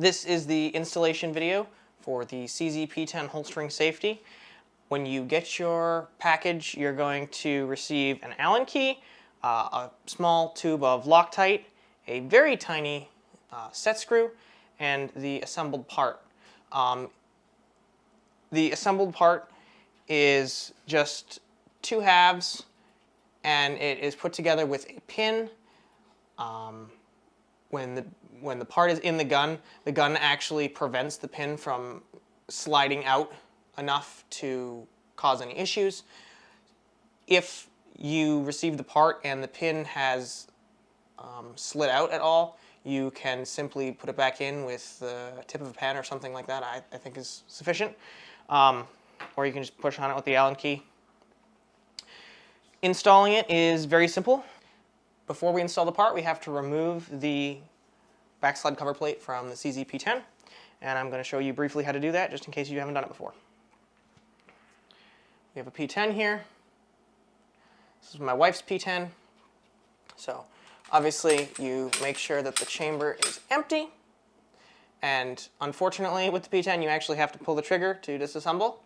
This is the installation video for the P-10 holstering safety. When you get your package, you're going to receive an Allen key, a small tube of Loctite, a very tiny set screw, and the assembled part. The assembled part is just two halves, and it is put together with a pin. When the part is in the gun actually prevents the pin from sliding out enough to cause any issues. If you receive the part and the pin has slid out at all, you can simply put it back in with the tip of a pen or something like that. I think is sufficient. Or you can just push on it with the Allen key. Installing it is very simple. Before we install the part, we have to remove the backslide cover plate from the P-10, and I'm going to show you briefly how to do that, just in case you haven't done it before. We have a P-10 here. This is my wife's P-10. So obviously you make sure that the chamber is empty, and unfortunately with the P-10 you actually have to pull the trigger to disassemble.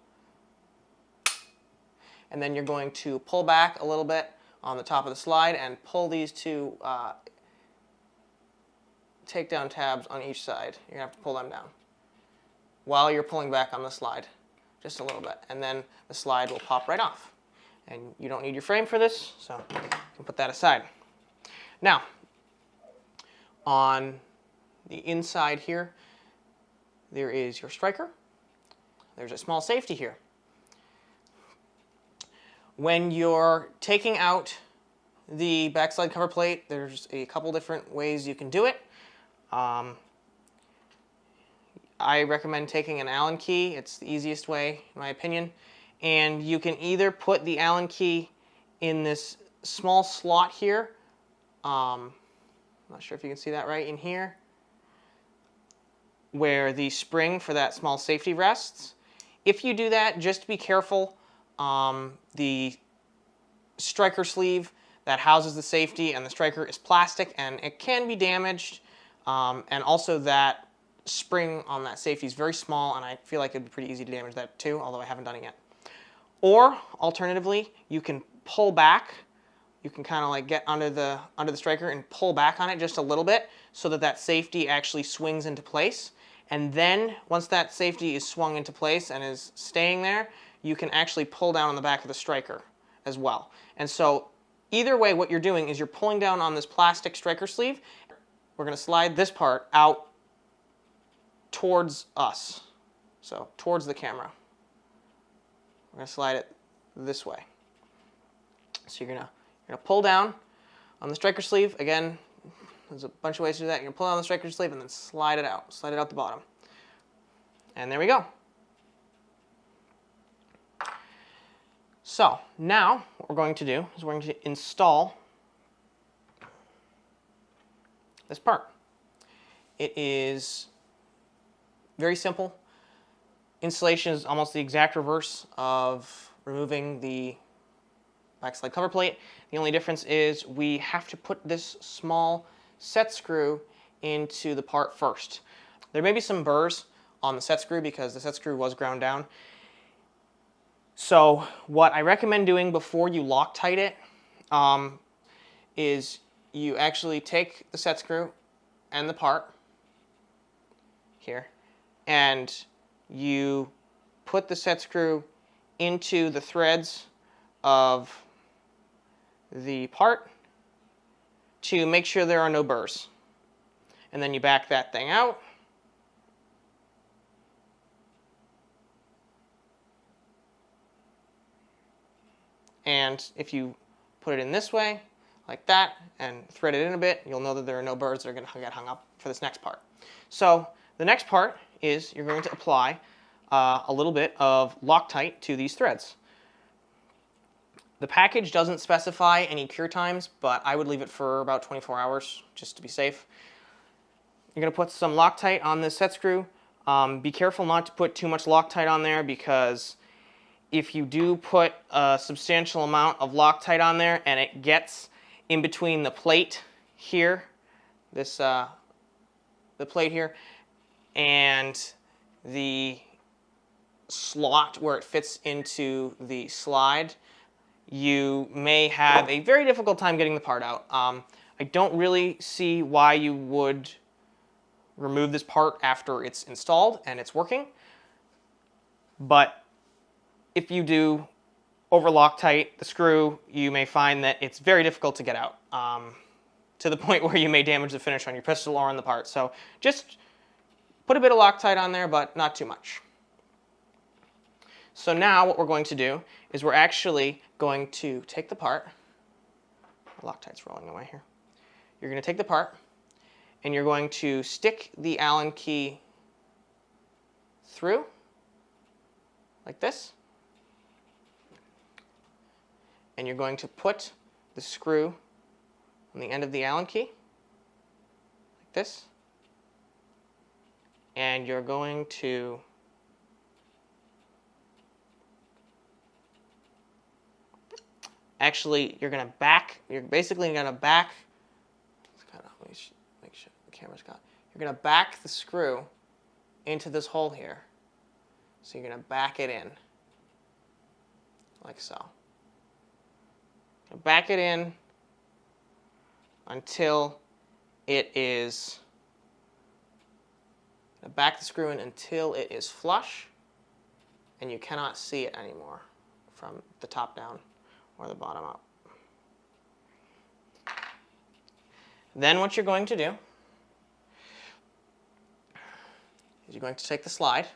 And then you're going to pull back a little bit on the top of the slide and pull these two takedown tabs on each side. You're going to have to pull them down while you're pulling back on the slide, just a little bit. And then the slide will pop right off. And you don't need your frame for this, so you can put that aside. Now, on the inside here, there is your striker. There's a small safety here. When you're taking out the backslide cover plate, there's a couple different ways you can do it. I recommend taking an Allen key. It's the easiest way, in my opinion. And you can either put the Allen key in this small slot here. I'm not sure if you can see that right in here, where the spring for that small safety rests. If you do that, just be careful. The striker sleeve that houses the safety and the striker is plastic and it can be damaged. And also that spring on that safety is very small, and I feel like it'd be pretty easy to damage that too, although I haven't done it yet. Or alternatively, you can pull back. You can kind of like get under the striker and pull back on it just a little bit so that that safety actually swings into place. And then once that safety is swung into place and is staying there, you can actually pull down on the back of the striker as well. And so either way, what you're doing is you're pulling down on this plastic striker sleeve. We're going to slide this part out towards us, so towards the camera. We're going to slide it this way. So you're going to pull down on the striker sleeve. Again, there's a bunch of ways to do that. You're going to pull down the striker sleeve and then slide it out the bottom. And there we go. So now what we're going to do is we're going to install this part. It is very simple. Installation is almost the exact reverse of removing the backslide cover plate. The only difference is we have to put this small set screw into the part first. There may be some burrs on the set screw because the set screw was ground down. So what I recommend doing before you Loctite it is you actually take the set screw and the part here, and you put the set screw into the threads of the part to make sure there are no burrs. And then you back that thing out. And if you put it in this way, like that, and thread it in a bit, you'll know that there are no burrs that are going to get hung up for this next part. So the next part is you're going to apply a little bit of Loctite to these threads. The package doesn't specify any cure times, but I would leave it for about 24 hours just to be safe. You're going to put some Loctite on this set screw. Be careful not to put too much Loctite on there, because if you do put a substantial amount of Loctite on there and it gets in between the plate here, the plate here, and the slot where it fits into the slide, you may have a very difficult time getting the part out. I don't really see why you would remove this part after it's installed and it's working, but if you do over Loctite the screw, you may find that it's very difficult to get out, to the point where you may damage the finish on your pistol or on the part. So just put a bit of Loctite on there, but not too much. So now what we're going to do is we're actually going to take the part. Loctite's rolling away here. You're going to take the part, and you're going to stick the Allen key through, like this. And you're going to put the screw on the end of the Allen key, like this. And you're going to you're basically going to back, make sure the camera's got, you're going to back the screw into this hole here. So you're going to back it in, like so. Back it in until it is, back the screw in until it is flush and you cannot see it anymore from the top down or the bottom up. Then what you're going to do is you're going to take the slide.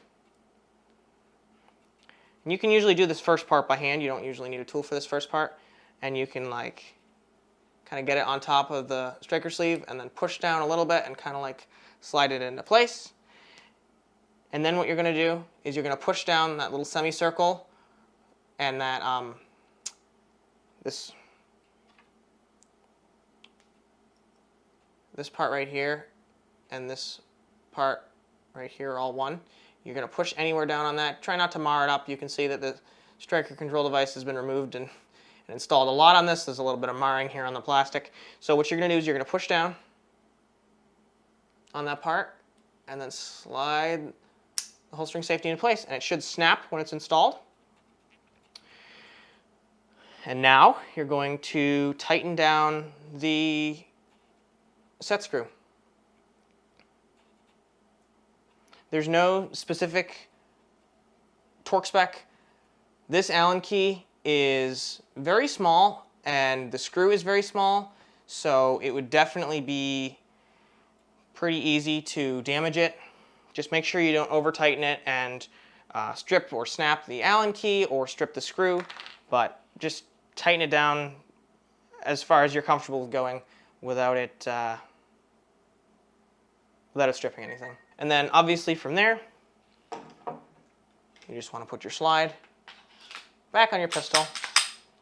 And you can usually do this first part by hand. You don't usually need a tool for this first part. And you can like kind of get it on top of the striker sleeve and then push down a little bit and kind of like slide it into place. And then what you're going to do is you're going to push down that little semicircle and that this part right here and this part right here are all one. You're going to push anywhere down on that. Try not to mar it up. You can see that the striker control device has been removed and installed a lot on this. There's a little bit of marring here on the plastic. So what you're going to do is you're going to push down on that part and then slide the whole string safety into place, and it should snap when it's installed. And now you're going to tighten down the set screw. There's no specific torque spec. This Allen key is very small and the screw is very small, so it would definitely be pretty easy to damage it. Just make sure you don't over tighten it and strip or snap the Allen key or strip the screw, but just tighten it down as far as you're comfortable with going without it stripping anything. And then obviously from there, you just want to put your slide back on your pistol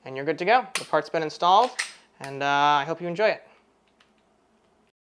and you're good to go. The part's been installed, and I hope you enjoy it.